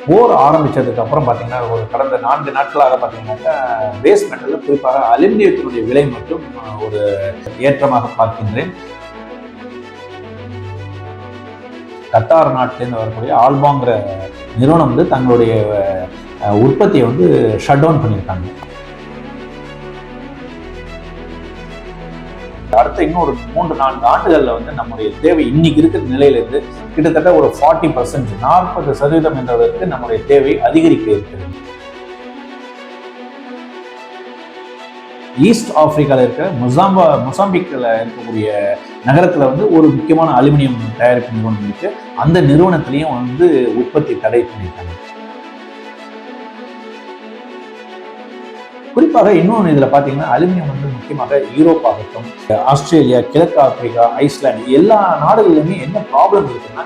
போர் ஆரம்பிச்சதுக்கு அப்புறம் பார்த்தீங்கன்னா ஒரு கடந்த 4 நாட்களாக பார்த்தீங்கன்னாக்கா பேஸ் மெட்டலில் குறிப்பாக அலுமினியத்தினுடைய விலை மட்டும் ஒரு ஏற்றமாக பார்க்கின்றேன். கத்தார் நாட்டிலேருந்து வரக்கூடிய ஆல்பாங்கிற நிறுவனம் வந்து தங்களுடைய உற்பத்தியை வந்து ஷட் டவுன் பண்ணியிருக்காங்க. அடுத்த இன்னொரு 3-4 ஆண்டுகளில் வந்து நம்முடைய தேவை இன்னைக்கு இருக்கிற நிலையிலிருந்து கிட்டத்தட்ட ஒரு 40% 40% என்றதற்கு நம்முடைய தேவை அதிகரிக்க இருக்கிறது. ஈஸ்ட் ஆப்பிரிக்காவில் இருக்கிற மொசாம்பிக்ல இருக்கக்கூடிய நகரத்தில் வந்து ஒரு முக்கியமான அலுமினியம் தயாரிப்பு நிறுவனம் இருக்கு. அந்த நிறுவனத்திலையும் வந்து உற்பத்தி தடை பண்ணியிருக்காங்க. குறிப்பாக இன்னொன்று இதில் பார்த்தீங்கன்னா அலுமினியம் வந்து முக்கியமாக யூரோப் ஆகட்டும், ஆஸ்திரேலியா, கிழக்கு ஆப்பிரிக்கா, ஐஸ்லாந்து எல்லா நாடுகளிலுமே என்ன ப்ராப்ளம் இருக்குன்னா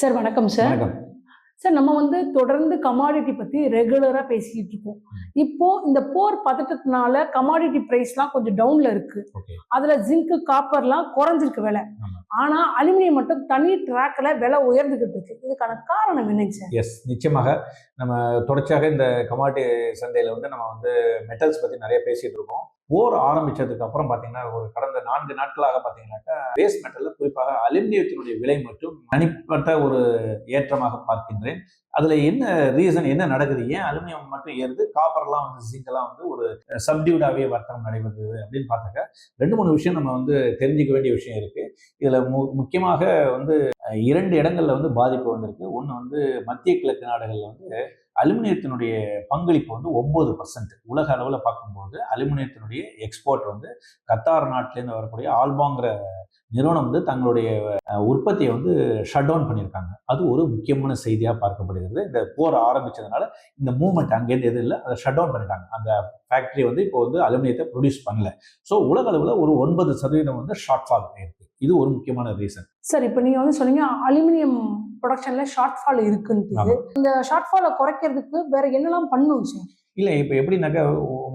சார் வணக்கம் சார். சார் நம்ம வந்து தொடர்ந்து கமாடிட்டி பத்தி ரெகுலரா பேசிக்கிட்டு இருக்கோம். இப்போ இந்த போர் பதட்டத்தினால கமாடிட்டி பிரைஸ்லாம் கொஞ்சம் டவுன்ல இருக்கு. அதுல ஜிங்க், காப்பர்லாம் குறைஞ்சிருக்கு விலை. ஆனா அலுமினியம் மட்டும் தனி ட்ராக்ல விலை உயர்ந்துகிட்டு இருக்கு. இதுக்கான காரணம் என்னங்க சார்? எஸ், நிச்சயமாக நம்ம தொடர்ச்சியாக இந்த கமாடிட்டி சந்தையில வந்து நம்ம வந்து மெட்டல்ஸ் பத்தி நிறைய பேசிட்டு இருக்கோம். போர் ஆரம்பிச்சதுக்கு அப்புறம் பாத்தீங்கன்னா ஒரு கடந்த 4 நாட்களாக பாத்தீங்கன்னாக்கா பேஸ் மெட்டல்ல குறிப்பாக அலுமினியத்தினுடைய விலை மட்டும் தனிப்பட்ட ஒரு ஏற்றமாக பார்க்கின்றேன். அதுல என்ன ரீசன், என்ன நடக்குது, ஏன் அலுமினியம் மட்டும் ஏறுது, காப்பர்லாம் வந்து ஜிங்க்லாம் வந்து ஒரு சப்டியூடாவே வர்த்தகம் நடைபெறுது அப்படின்னு பார்த்தாக்க 2-3 விஷயம் நம்ம வந்து தெரிஞ்சுக்க வேண்டிய விஷயம் இருக்கு. இதுல முக்கியமாக வந்து 2 இடங்கள்ல வந்து பாதிப்பு வந்திருக்கு. ஒன்று வந்து மத்திய கிழக்கு நாடுகளில் வந்து அலுமினியத்தினுடைய பங்களிப்பு வந்து 9%. உலக அளவில் பார்க்கும்போது அலுமினியத்தினுடைய எக்ஸ்போர்ட் வந்து கத்தார் நாட்டிலேருந்து வரக்கூடிய ஆல்பாங்கிற நிறுவனம் வந்து தங்களுடைய உற்பத்தியை வந்து ஷட் டவுன் பண்ணியிருக்காங்க. அது ஒரு முக்கியமான செய்தியாக பார்க்கப்படுகிறது. இந்த போர் ஆரம்பிச்சதுனால இந்த மூவ்மெண்ட் அங்கேருந்து எதுவும் இல்லை, அதை ஷட் டவுன் பண்ணிட்டாங்க. அந்த ஃபேக்டரி வந்து இப்போ வந்து அலுமினியத்தை ப்ரொடியூஸ் பண்ணல. ஸோ உலக அளவில் ஒரு 9% வந்து ஷார்ட் ஃபால் ஆயிருக்கு. இது ஒரு முக்கியமான ரீசன். சார், இப்போ நீங்க வந்து சொன்னீங்க அலுமினியம் ப்ரொடக்ஷன்ல ஷார்ட் ஃபால் இருக்குன்னு. இந்த ஷார்ட் ஃபாலை குறைக்கிறதுக்கு வேற என்னெல்லாம் பண்ணும் சார்? இல்லை, இப்போ எப்படின்னாக்கா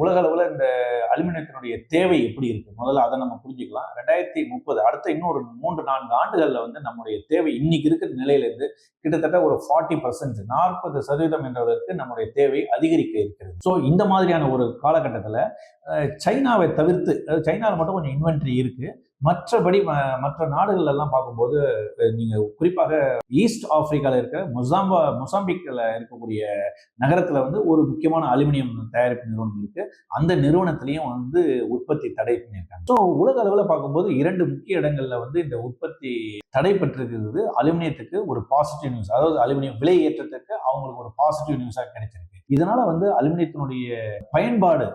உலக அளவில் இந்த அலுமினியத்தினுடைய தேவை எப்படி இருக்கு, முதல்ல அதை நம்ம புரிஞ்சுக்கலாம். 2030 அடுத்த இன்னொரு 3-4 ஆண்டுகளில் வந்து நம்முடைய தேவை இன்னைக்கு இருக்கிற நிலையிலிருந்து கிட்டத்தட்ட ஒரு 40% 40% என்றதற்கு நம்முடைய தேவை அதிகரிக்க இருக்கிறது. ஸோ இந்த மாதிரியான ஒரு காலகட்டத்தில் சைனாவை தவிர்த்து, சைனாவில் மட்டும் கொஞ்சம் இன்வென்ட்ரி இருக்கு, மற்றபடி மற்ற நாடுகள் எல்லாம் பார்க்கும்போது நீங்க குறிப்பாக ஈஸ்ட் ஆப்பிரிக்காவில் இருக்கிற மொசாம்பிக்ல இருக்கக்கூடிய நகரத்துல வந்து ஒரு முக்கியமான அலுமினியம் தயாரிப்பு நிறுவனம் இருக்கு. அந்த நிறுவனத்திலையும் வந்து உற்பத்தி தடை பண்ணியிருக்காங்க. ஸோ உலக அளவில் பார்க்கும்போது 2 முக்கிய இடங்கள்ல வந்து இந்த உற்பத்தி தடை பெற்றிருக்கிறது. அலுமினியத்துக்கு ஒரு பாசிட்டிவ் நியூஸ், அதாவது அலுமினியம் விலை ஏற்றத்துக்கு அவங்களுக்கு ஒரு பாசிட்டிவ் நியூஸா கிடைச்சிருக்கு. இதனால வந்து அலுமினியத்தினுடைய பயன்பாடு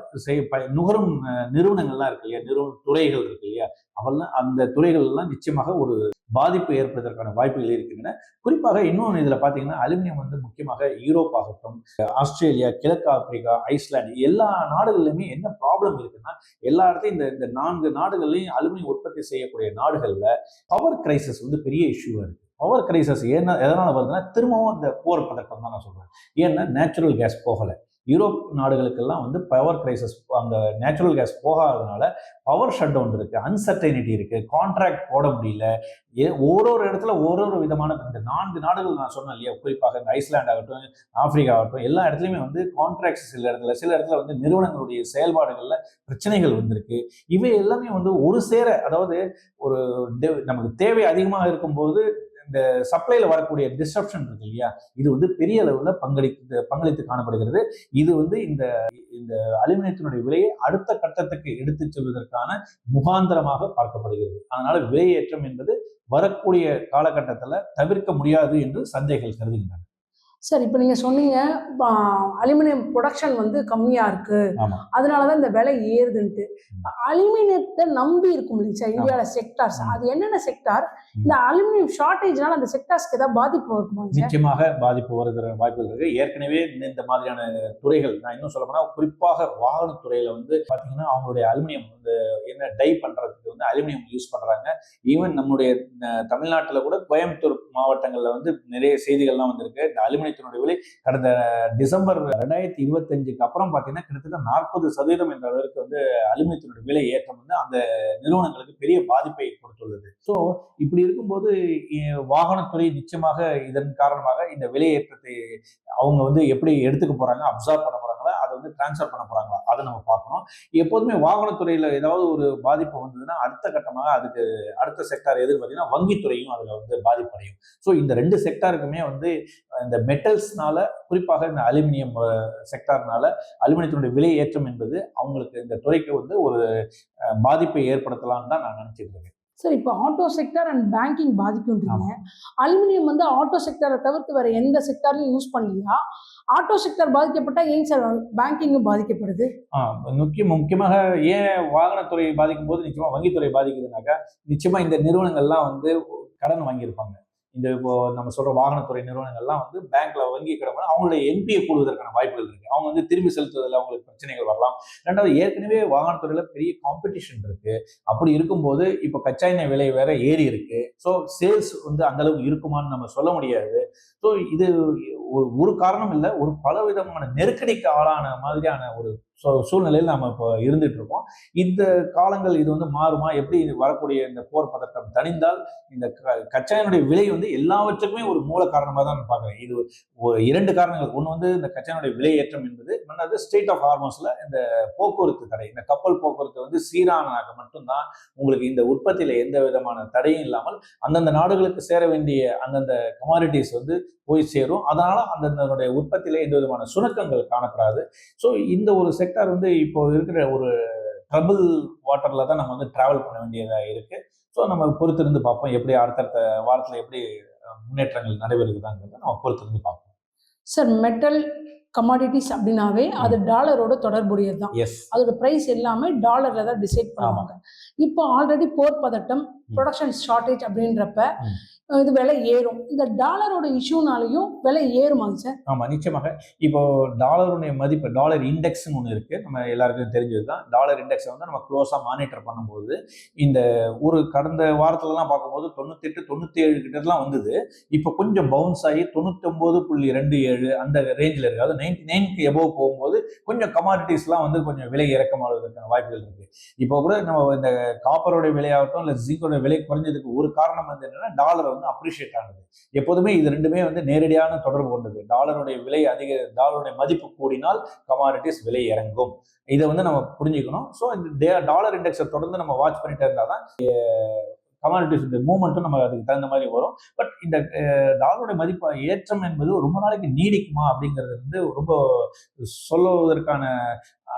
நுகரும் நிறுவனங்கள்லாம் இருக்கு இல்லையா, நிறுவன துறைகள் இருக்கு இல்லையா, அவெல்லாம் அந்த துறைகள் எல்லாம் நிச்சயமாக ஒரு பாதிப்பு ஏற்படுவதற்கான வாய்ப்புகள் இருக்கின்றன. குறிப்பாக இன்னொன்று இதுல பாத்தீங்கன்னா அலுமினியம் வந்து முக்கியமாக யூரோப் ஆகட்டும், ஆஸ்திரேலியா, கிழக்கு ஆப்பிரிக்கா, ஐஸ்லாந்து எல்லா நாடுகளிலுமே என்ன ப்ராப்ளம் இருக்குன்னா, எல்லா இடத்தையும் இந்த 4 நாடுகள்லையும் அலுமினியம் உற்பத்தி செய்யக்கூடிய நாடுகள்ல பவர் கிரைசிஸ் வந்து பெரிய இஷ்யூவா இருக்கு. பவர் கிரைசிஸ் எதனால வருதுன்னா திரும்பவும் இந்த போர் பதட்டம் தான் நான் சொல்றேன். ஏன்னா நேச்சுரல் கேஸ் போகலை. யூரோப் நாடுகளுக்கெல்லாம் வந்து பவர் கிரைசிஸ், அங்க நேச்சுரல் கேஸ் போகாததுனால பவர் ஷட் டவுன் இருக்கு, அன்சர்டைனிட்டி இருக்கு, கான்ட்ராக்ட் போட முடியல. ஒரு இடத்துல ஒரு விதமான இந்த 4 நாடுகள் நான் சொன்னேன் இல்லையா, குறிப்பாக இந்த ஐஸ்லாண்ட் ஆகட்டும், ஆப்பிரிக்கா ஆகட்டும், எல்லா இடத்துலையுமே வந்து கான்ட்ராக்ட்ஸ் சில இடத்துல வந்து நிறுவனங்களுடைய செயல்பாடுகள்ல பிரச்சனைகள் வந்திருக்கு. இவை எல்லாமே வந்து ஒரு சேர, அதாவது ஒரு நமக்கு தேவை அதிகமாக இருக்கும்போது இந்த சப்ளைல வரக்கூடிய டிஸ்ரப்ஷன் இருக்கு இல்லையா, இது வந்து பெரிய அளவுல பங்களித்து காணப்படுகிறது. இது வந்து இந்த அலுமினியத்தினுடைய விலையை அடுத்த கட்டத்துக்கு எடுத்து செல்வதற்கான முகாந்திரமாக பார்க்கப்படுகிறது. அதனால விலையேற்றம் என்பது வரக்கூடிய காலகட்டத்தில் தவிர்க்க முடியாது என்று சந்தைகள் கருதுகின்றன. சார், இப்போ நீங்க சொன்னீங்க அலுமினியம் ப்ரொடக்ஷன் வந்து கம்மியா இருக்கு, அதனாலதான் இந்த விலை ஏறுதுன்ட்டு. அலுமினியத்தை நம்பி இருக்கும் இல்லைங்க சார் இந்தியாவில செக்டார்ஸ், அது என்னென்ன செக்டார்? இந்த அலுமினியம் ஷார்டேஜ்னால அந்த செக்டார்ஸ்க்கு ஏதாவது பாதிப்பு வருமா? நிச்சயமாக பாதிப்பு வருகிற வாய்ப்புகள் இருக்கு. ஏற்கனவே இந்த மாதிரியான துறைகள், நான் இன்னும் சொல்ல போனா குறிப்பாக வாகன துறையில வந்து பாத்தீங்கன்னா அவங்களுடைய அலுமினியம் வந்து என்ன டை பண்றதுக்கு வந்து வந்து அலுமினியம் யூஸ் பண்றாங்க. ஈவன் நம்முடைய தமிழ்நாட்டில் கூட கோயம்புத்தூர் மாவட்டங்கள்ல வந்து நிறைய செய்திகள்லாம் வந்திருக்கு. இந்த அலுமினியத்தினுடைய விலை கடந்த டிசம்பர் 2025க்கு அப்புறம் பார்த்தீங்கன்னா கிட்டத்தட்ட 40% என்ற அளவிற்கு வந்து அலுமினியத்தினுடைய விலை ஏற்றம் வந்து அந்த நிறுவனங்களுக்கு பெரிய பாதிப்பை கொடுத்துள்ளது. ஸோ இப்படி இருக்கும்போது வாகனத்துறை நிச்சயமாக இதன் காரணமாக இந்த விலை ஏற்றத்தை அவங்க வந்து எப்படி எடுத்துக்க போறாங்க, அப்சார்ப் பண்ண போறாங்களா, அதை வந்து டிரான்ஸ்ஃபர் பண்ண போறாங்களா, அதை நம்ம பார்க்கணும். எப்போதுமே வாகனத்துறையில ஏதாவது ஒரு பாதிப்பு வந்ததுன்னா அடுத்த கட்டமாக அதுக்கு அடுத்த செக்டார் எதுன்னு பார்த்தீங்கன்னா வங்கித்துறையும் அதுல வந்து பாதிப்படையும். ஸோ இந்த 2 செக்டாருக்குமே வந்து இந்த மெட்டல்ஸ்னால, குறிப்பாக இந்த அலுமினியம் செக்டார்னால அலுமினியத்தினுடைய விலை ஏற்றம் என்பது அவங்களுக்கு இந்த துறைக்கு வந்து ஒரு பாதிப்பை ஏற்படுத்தலாம்னு தான் நான் நினைச்சிட்டு இருக்கேன். சார் இப்போ ஆட்டோ செக்டார் அண்ட் பேங்கிங் பாதிக்கும்ன்றீங்க. அலுமினியம் வந்து ஆட்டோ செக்டாரை தவிர்த்து வேற எந்த செக்டார்லையும் யூஸ் பண்ணலையா? ஆட்டோ செக்டார் பாதிக்கப்பட்டா ஏன் சார் பேங்கிங்கும் பாதிக்கப்படுது? முக்கியமாக ஏன் வாகனத்துறை பாதிக்கும் போது நிச்சயமா வங்கித்துறை பாதிக்குதுனாக்கா, நிச்சயமா இந்த நிறுவனங்கள்லாம் வந்து கடன் வாங்கியிருப்பாங்க. இந்த இப்போ நம்ம சொல்ற வாகனத்துறை நிறுவனங்கள்லாம் வந்து பேங்க்ல வங்கி கடன் அவங்களுடைய என்பிஏ கூடுவதற்கான வாய்ப்புகள் இருக்கு. அவங்க வந்து திரும்பி செலுத்துவதில் அவங்களுக்கு பிரச்சனைகள் வரலாம். ரெண்டாவது, ஏற்கனவே வாகனத்துறையில பெரிய காம்படிஷன் இருக்கு. அப்படி இருக்கும்போது இப்போ கச்சா எண்ணெய் விலை வேற ஏறி இருக்கு. ஸோ சேல்ஸ் வந்து அந்த அளவுக்கு இருக்குமான்னு நம்ம சொல்ல முடியாது. ஸோ இது ஒரு காரணம் இல்லை, ஒரு பலவிதமான நெருக்கடிக்கு ஆளான மாதிரியான ஒரு சூழ்நிலையில் நாம இப்போ இருந்துட்டு இருக்கோம். இந்த காலங்கள் இது வந்து மாறுமா, எப்படி வரக்கூடிய இந்த போர் பதட்டம் தணிந்தால் இந்த கச்சா எண்ணெய் விலை வந்து எல்லாவற்றுக்குமே ஒரு மூல காரணமாக தான் நான் பார்க்குறேன். இது ஒரு 2 காரணங்கள். ஒன்று வந்து இந்த கச்சா எண்ணெய் விலை ஏற்றம் என்பது, ரெண்டாவது ஸ்ட்ரெய்ட் ஆஃப் ஹார்மோஸ்ல இந்த போக்குவரத்து தடை, இந்த கப்பல் போக்குவரத்து வந்து சீரானாக மட்டும்தான் உங்களுக்கு இந்த உற்பத்தியில எந்த விதமான தடையும் இல்லாமல் அந்தந்த நாடுகளுக்கு சேர வேண்டிய அந்தந்த கமாடிட்டிஸ் வந்து போய் சேரும். அதனால அந்தந்த உற்பத்தியில எந்த விதமான சுணக்கங்கள் காணப்படாது. ஸோ இந்த ஒரு செக்டார் வந்து இப்போ இருக்கிற ஒரு ட்ரபிள் வாட்டர்ல தான் நம்ம வந்து டிராவல் பண்ண வேண்டியதா இருக்கு. ஸோ நம்ம பொறுத்திருந்து பார்ப்போம், எப்படி அடுத்தடுத்த வாரத்தில் எப்படி முன்னேற்றங்கள் நடைபெறுகிறதாங்கிறத நம்ம பொறுத்திருந்து பார்ப்போம். சார் மெட்டல் கமாடிட்டிஸ் அப்படின்னாவே அது டாலரோட தொடர்புடையது தான். அதோட பிரைஸ் எல்லாமே டாலர்ல தான் டிசைட் பண்ணுவாங்க. இப்போ ஆல்ரெடி போர் பதட்டம், ப்ரொடக்ஷன் ஷார்டேஜ் அப்படின்றப்ப இது விலை ஏறும். இந்த டாலரோட இஷ்யூனாலையும் விலை ஏறுமாங்க சார்? ஆமா, நிச்சயமாக. இப்போ டாலருடைய மதிப்பு, டாலர் இண்டெக்ஸ்னு ஒன்று இருக்கு, நம்ம எல்லாருக்கும் தெரிஞ்சதுதான். டாலர் இண்டெக்ஸை வந்து நம்ம க்ளோஸா மானிட்டர் பண்ணும்போது இந்த ஒரு கடந்த வாரத்துலலாம் பார்க்கும்போது 98, 97 கிட்டலாம் வந்தது. இப்போ கொஞ்சம் பவுன்ஸ் ஆகி 99.27 அந்த ரேஞ்சில் இருக்கு. அது 99க்கு எபோவ் போகும்போது கொஞ்சம் கமாடிட்டிஸ்லாம் வந்து கொஞ்சம் விலை இறக்கமாவதற்கான வாய்ப்புகள் இருக்கு. இப்போ கூட நம்ம இந்த காப்பரோட விலையாகட்டும் இல்லை ஜிங்கோட விலை குறைஞ்சதுக்கு ஒரு காரணம் வந்து என்னன்னா டாலர் வந்து அப்ரிஷியேட் ஆனது. எப்போதுமே இது ரெண்டுமே வந்து நேரடியான தொடர்பு கொண்டது. டாலருடைய விலை டாலருடைய மதிப்பு கூடினால் கமாடிட்டிஸ் விலை இறங்கும். இதை வந்து நம்ம புரிஞ்சுக்கணும். ஸோ இந்த டாலர் இண்டெக்ஸை தொடர்ந்து நம்ம வாட்ச் பண்ணிட்டே இருந்தால் தான் கமாடிட்டிஸ் மூவ்மெண்ட்டும் நம்ம அதுக்கு தகுந்த மாதிரி வரும். பட் இந்த டாலருடைய மதிப்பு ஏற்றம் என்பது ரொம்ப நாளைக்கு நீடிக்குமா அப்படிங்கிறது வந்து ரொம்ப சொல்லுவதற்கான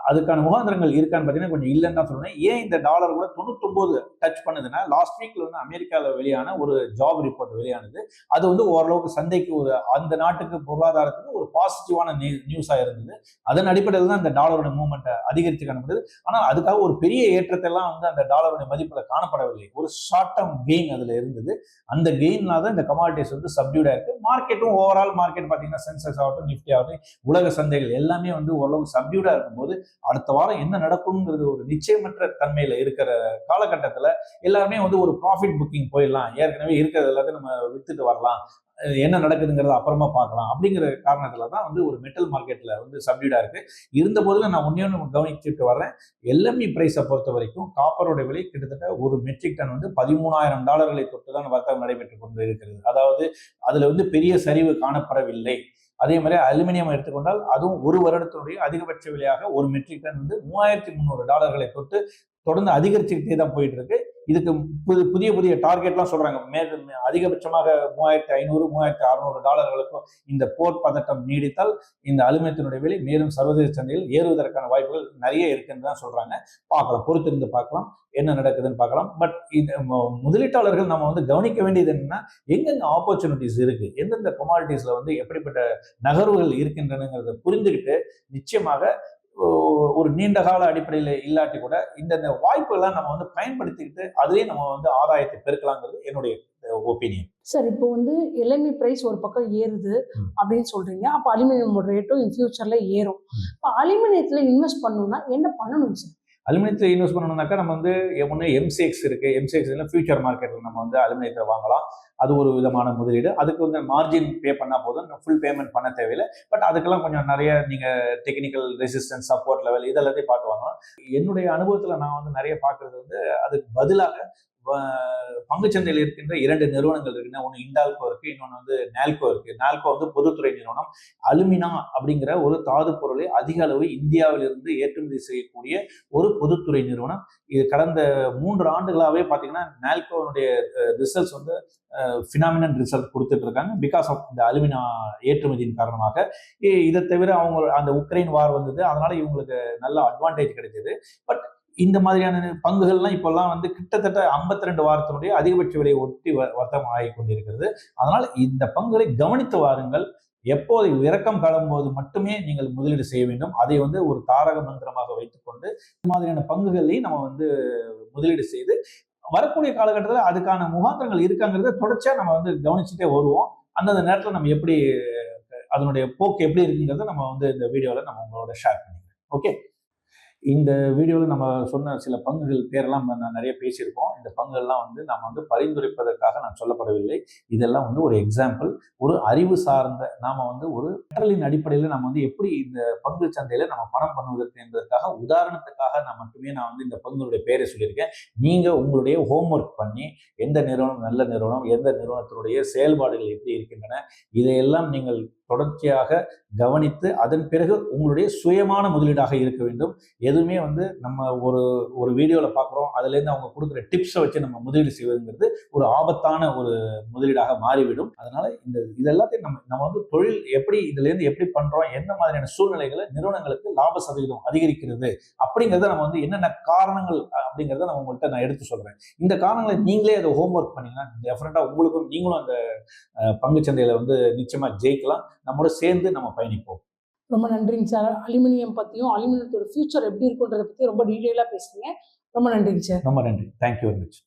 அதுக்கான முகாந்திரங்கள் இருக்கான்னு பார்த்தீங்கன்னா கொஞ்சம் இல்லைன்னு தான் சொல்லுவேன். ஏன் இந்த டாலர் கூட 99 டச் பண்ணுதுன்னா, லாஸ்ட் வீக்ல வந்து அமெரிக்காவில் வெளியான ஒரு ஜாப் ரிப்போர்ட் வெளியானது. அது வந்து ஓரளவுக்கு சந்தைக்கு ஒரு அந்த நாட்டுக்கு பொருளாதாரத்துக்கு ஒரு பாசிட்டிவான நியூஸா இருந்தது. அதன் அடிப்படையில் தான் இந்த டாலரோட மூவ்மெண்ட் அதிகரித்து காணப்படுது. ஆனால் அதுக்காக ஒரு பெரிய ஏற்றத்தை எல்லாம் வந்து அந்த டாலருடைய மதிப்புல காணப்படவில்லை. ஒரு ஷார்ட் டேர்ம் கெயின் அதுல இருந்தது. அந்த கெயின்னால தான் இந்த கமாடிட்டிஸ் வந்து சப்டியூடா இருக்கு. மார்க்கெட்டும் ஓவரால் மார்க்கெட் பார்த்தீங்கன்னா சென்செக்ஸ் ஆகட்டும், நிஃப்டி ஆகட்டும், உலக சந்தைகள் எல்லாமே வந்து ஓரளவுக்கு சப்டியூடா இருக்கும்போது அடுத்த வாரம் என்ன நடக்கும்ங்கிறது ஒரு நிச்சயமற்ற தன்மையில இருக்கிற காலகட்டத்துல எல்லாருமே வந்து ஒரு ப்ராஃபிட் புக்கிங் போயிடலாம், ஏற்கனவே இருக்கிறது எல்லாத்தையும் நம்ம வித்துட்டு வரலாம், என்ன நடக்குதுங்கிறத அப்புறமா பார்க்கலாம் அப்படிங்கிற காரணத்துல தான் வந்து ஒரு மெட்டல் மார்க்கெட்ல வந்து சப்டியூடா இருக்கு. இருந்த போதுல நான் ஒன்னு கவனிச்சுட்டு வர்றேன். எல்எம்இ பிரைஸை பொறுத்த வரைக்கும் காப்பரோட விலை கிட்டத்தட்ட ஒரு மெட்ரிக் டன் வந்து $13,000 தொட்டு தான் வர்த்தகம் நடைபெற்றுக் கொண்டு இருக்கிறது. அதாவது அதுல வந்து பெரிய சரிவு காணப்படவில்லை. அதே மாதிரி அலுமினியம் எடுத்துக்கொண்டால் அதுவும் ஒரு வருடத்தினுடைய அதிகபட்ச விலையாக ஒரு மெட்ரிக் டன் வந்து $3,300 தொட்டு தொடர்ந்து அதிகரிச்சுக்கிட்டே தான் போயிட்டு இருக்கு. இதுக்கு புதிய புதிய டார்கெட்லாம் சொல்றாங்க. அதிகபட்சமாக $3,500, $3,600 இந்த போர் பதட்டம் நீடித்தால் இந்த அலுமினியத்தினுடைய விலை மேலும் சர்வதேச சந்தையில் ஏறுவதற்கான வாய்ப்புகள் நிறைய இருக்குன்னு தான் சொல்றாங்க. பார்க்கலாம், பொறுத்திருந்து பார்க்கலாம் என்ன நடக்குதுன்னு பார்க்கலாம். பட் இது முதலீட்டாளர்கள் நம்ம வந்து கவனிக்க வேண்டியது என்னன்னா, எங்கெங்க ஆப்பர்ச்சுனிட்டிஸ் இருக்கு, எந்தெந்த கமாடிட்டிஸ்ல வந்து எப்படிப்பட்ட நகர்வுகள் இருக்கின்றனங்கிறத புரிஞ்சுக்கிட்டு நிச்சயமாக ஒரு நீண்ட கால அடிப்படையில் இல்லாட்டி கூட இந்த வாய்ப்புகள்லாம் நம்ம வந்து பயன்படுத்திக்கிட்டு அதுலேயே நம்ம வந்து ஆதாயத்தை பெருக்கலாங்கிறது என்னுடைய ஒப்பீனியன். சார் இப்போ வந்து எல்எம்இ பிரைஸ் ஒரு பக்கம் ஏறுது அப்படின்னு சொல்றீங்க. அப்போ அலுமினியம் ரேட்டும் இன் ஃபியூச்சர்ல ஏறும். இப்போ அலுமினியத்துல இன்வெஸ்ட் பண்ணணும்னா என்ன பண்ணணும் சார்? அலுமினியத்தில் இன்வெஸ்ட் பண்ணணும்னாக்கா நம்ம வந்து ஒன்று எம்சிஎக்ஸ் இருக்குது. எம்சிஎக்ஸ்ல ஃபியூச்சர் மார்க்கெட்டில் நம்ம வந்து அலுமினியத்தை வாங்கலாம். அது ஒரு விதமான முதலீடு. அதுக்கு வந்து மார்ஜின் பே பண்ணால் போதும், ஃபுல் பேமெண்ட் பண்ண தேவையில்லை. பட் அதுக்கெல்லாம் கொஞ்சம் நிறைய நீங்கள் டெக்னிக்கல் ரெசிஸ்டன்ஸ், சப்போர்ட் லெவல் இதெல்லாத்தையும் பார்த்து வாங்கலாம். என்னுடைய அனுபவத்தில் நான் வந்து நிறைய பார்க்குறது வந்து அதுக்கு பதிலாக பங்குச்சந்தையில் இருக்கின்ற 2 நிறுவனங்கள் இருக்குன்னா, ஒன்று இண்டால்கோ இருக்கு, இன்னொன்று வந்து நால்கோ இருக்கு. நால்கோ வந்து பொதுத்துறை நிறுவனம். அலுமினா அப்படிங்கிற ஒரு தாது பொருளை அதிக அளவு இந்தியாவிலிருந்து ஏற்றுமதி செய்யக்கூடிய ஒரு பொதுத்துறை நிறுவனம். இது கடந்த 3 ஆண்டுகளாகவே பார்த்தீங்கன்னா நால்கோனுடைய ரிசல்ட்ஸ் வந்து ஃபினாமினல் ரிசல்ட் கொடுத்துட்டு இருக்காங்க. பிகாஸ் ஆஃப் இந்த அலுமினா ஏற்றுமதியின் காரணமாக. இதை தவிர அவங்க அந்த உக்ரைன் வார் வந்தது, அதனால இவங்களுக்கு நல்ல அட்வான்டேஜ் கிடைச்சது. பட் இந்த மாதிரியான பங்குகள்லாம் இப்பெல்லாம் வந்து கிட்டத்தட்ட 52 வாரத்தினுடைய அதிகபட்ச விலையை ஒட்டி வர்த்தகம் ஆகி கொண்டிருக்கிறது. அதனால் இந்த பங்குகளை கவனித்து வாருங்கள். எப்போது இறக்கம் காணும்போது மட்டுமே நீங்கள் முதலீடு செய்ய வேண்டும். அதை வந்து ஒரு தாரக மந்திரமாக வைத்துக்கொண்டு இந்த மாதிரியான பங்குகளையும் நம்ம வந்து முதலீடு செய்து வரக்கூடிய காலகட்டத்தில் அதுக்கான முகாந்திரங்கள் இருக்காங்கிறத தொடர்ச்சியா நம்ம வந்து கவனிச்சுட்டே வருவோம். அந்தந்த நேரத்தில் நம்ம எப்படி அதனுடைய போக்கு எப்படி இருக்குங்கிறத நம்ம வந்து இந்த வீடியோவில் நம்ம உங்களோட ஷேர் பண்ணிக்கிறேன். ஓகே, இந்த வீடியோவில் நம்ம சொன்ன சில பங்குகள் பேரெல்லாம் நான் நிறைய பேசியிருக்கோம். இந்த பங்குகள்லாம் வந்து நம்ம வந்து பரிந்துரைப்பதற்காக நான் சொல்லப்படவில்லை. இதெல்லாம் வந்து ஒரு எக்ஸாம்பிள், ஒரு அறிவு சார்ந்த நாம வந்து ஒரு கற்றலின் அடிப்படையில் நம்ம வந்து எப்படி இந்த பங்கு சந்தையில நம்ம பணம் பண்ணுவதற்கு என்பதற்காக உதாரணத்துக்காக நான் வந்து இந்த பங்குகளுடைய பெயரை சொல்லியிருக்கேன். நீங்க உங்களுடைய ஹோம்ஒர்க் பண்ணி எந்த நிறுவனம் நல்ல நிறுவனம், எந்த நிறுவனத்தினுடைய செயல்பாடுகள் எப்படி இருக்கின்றன, இதையெல்லாம் நீங்கள் தொடர்ச்சியாக கவனித்து அதன் பிறகு உங்களுடைய சுயமான முதலீடாக இருக்க வேண்டும். எதுவுமே வந்து நம்ம ஒரு வீடியோவில் பார்க்குறோம், அதுலேருந்து அவங்க கொடுக்குற டிப்ஸை வச்சு நம்ம முதலீடு செய்வதுங்கிறது ஒரு ஆபத்தான ஒரு முதலீடாக மாறிவிடும். அதனால இதெல்லாத்தையும் நம்ம வந்து தொழில் இதுலேருந்து எப்படி பண்றோம், எந்த மாதிரியான சூழ்நிலைகளை நிறுவனங்களுக்கு லாப சதவீதம் அதிகரிக்கிறது அப்படிங்கிறத நம்ம வந்து என்னென்ன காரணங்கள் அப்படிங்கிறத நான் உங்கள்கிட்ட நான் எடுத்து சொல்றேன். இந்த காரணங்களை நீங்களே அதை ஹோம்ஒர்க் பண்ணீங்கன்னா டெஃபினட்டா நீங்களும் அந்த பங்குச்சந்தையில வந்து நிச்சயமா ஜெயிக்கலாம். நம்மோட சேர்ந்து நம்ம பயணிப்போம். ரொம்ப நன்றிங்க சார். அலுமினியம் பற்றியும் அலுமினியத்தோட ஃபியூச்சர் எப்படி இருக்குன்றதை பற்றி ரொம்ப டீட்டெயிலாக பேசுறீங்க. ரொம்ப நன்றிங்க சார். ரொம்ப நன்றி. Thank you very much.